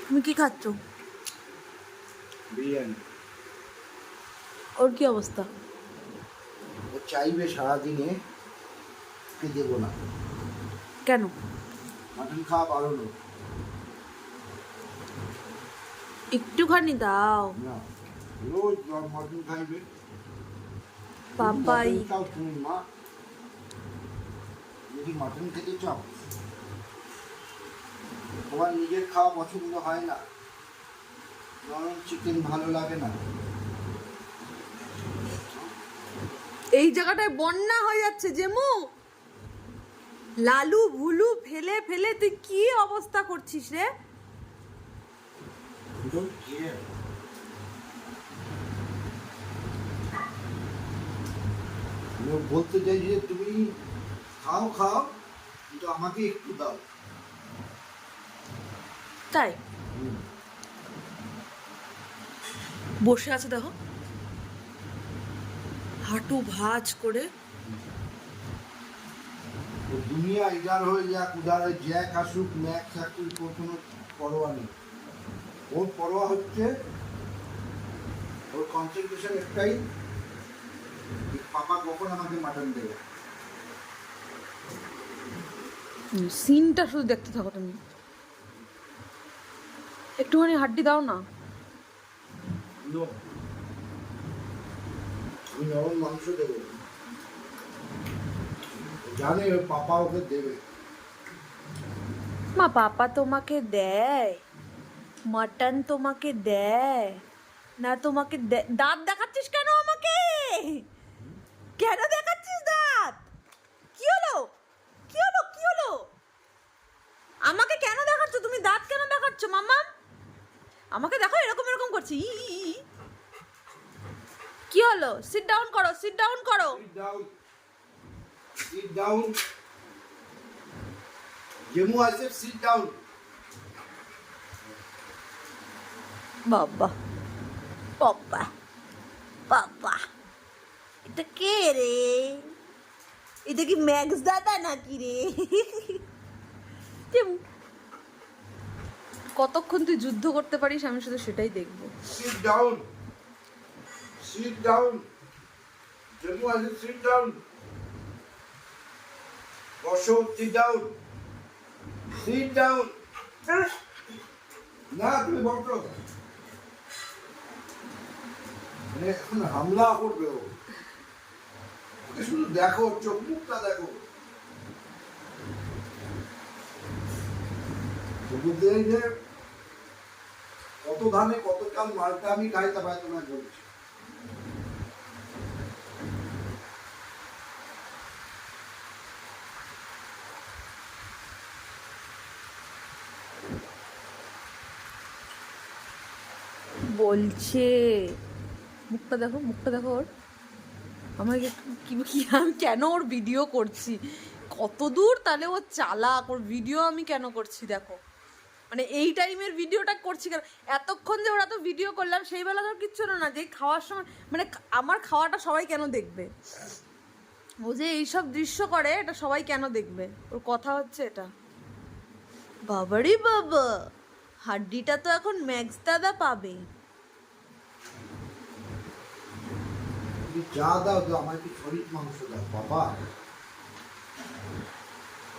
তুমি কি খাচ্ছ? বিরিয়ানি। ওর কি অবস্থা? ও চাইবে সারাদিনে ওকে দেবো না। কেন? মাটন খাওয়া বারণ। একটুখানি দাও। না, রোজ মাটন খাইবে। পাপাই চাও তুমি মা? যদি মাটন খেতে চাও, তোমার নিজের খাওয়া পছন্দ হয় না, নরম চিকেন ভালো লাগে না। এই জায়গাটায় বন্যা হয়ে যাচ্ছে জেমু। লালু ভুলু ফেলে ফেলে তুই কি অবস্থা করছিস রে? বলতে চাই যে তুমি খাও খাও, কিন্তু আমাকে একটু দাও। তাই বসে আছে দেখো, হাঁটু ভাঁজ করে। দুনিয়া ইদার হয়ে যাক, উদারে জ্যাক আসুক, ম্যাক থাকুক, ওর কোনো পরোয়া নেই। ওর পরোয়া হচ্ছে, ওর কনসেন্ট্রেশন একটাই, পাপা কখন আমাকে মাটন দেবে। সিনটা শুধু দেখতে থাকো তুমি। একটুখানি হাড্ডি দাও না। আমি নরম মাংস দেবো, জানে ওর পাপা ওকে দেবে। মা পাপা তোমাকে দেয়, মাটন তোমাকে দেয় না? তোমাকে দাঁত দেখাচ্ছিস কেন আমাকে? কেন দেখাচ্ছিস দাঁত? কি হলো? কি হলো? কি হলো? আমাকে কেন দেখাচ্ছ তুমি? দাঁত কেন দেখাচ্ছ মাম্মা? আমাকে দেখো এরকম এরকম করছি। কি হলো? সিট ডাউন করো, সিট ডাউন করো। Sit down. Jemu, I said sit down. বাবা বাবা বাবা, এটা কে রে? এটা কি ম্যাক্স দাদা নাকি রে? কতক্ষণ তুই যুদ্ধ করতে পারিস আমি শুধু সেটাই দেখবো। Sit down. Sit down. Jemu, I said sit down. বসো, sit down. Sit down. না তুমি বসো। মানে এখন হামলা করবে ও। ওকে শুধু দেখো, চোখ মুখটা দেখো। বুঝতে যে কত ধানে কত চাল মালটা আমি খাই, তা ভাই তোমায় বলছি। বলছে মুখটা দেখো, মুখটা দেখো ওর। আমাকে কি কি আমি কেন ওর ভিডিও করছি? কত দূর তাহলে ও চালাক, ওর ভিডিও আমি কেন করছি দেখো। মানে এই টাইমের ভিডিওটা করছি কেন? এতক্ষণ যে ওরা তো ভিডিও করলাম, সেই বেলা তো কিচ্ছু না, যে খাওয়ার সময় মানে আমার খাওয়াটা সবাই কেন দেখবে? ও যে এইসব দৃশ্য করে এটা সবাই কেন দেখবে? ওর কথা হচ্ছে এটা। বাবারি বাবা, হাড্ডিটা তো এখন ম্যাক্স দাদা পাবে। যা দাও তো আমার কি শরীর মাংস দাও বাবা।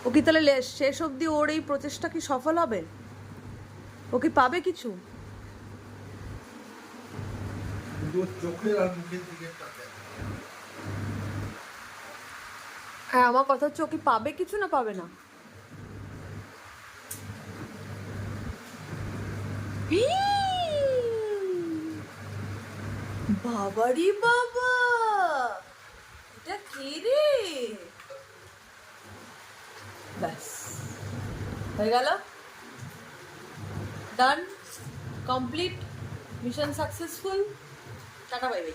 ও কি তাহলে শেষ অবধি ওর এই প্রচেষ্টা কি সফল হবে? ও কি পাবে কিছু? কিন্তু ওর চোখের আর মুখের দিকে হ্যাঁ, আমার কথা হচ্ছে ও কি পাবে কিছু না পাবে না? বাবারি বাবা, এটা কি রে? ব্যাস হয়ে গেল, done, complete, mission successful. Tata bye by.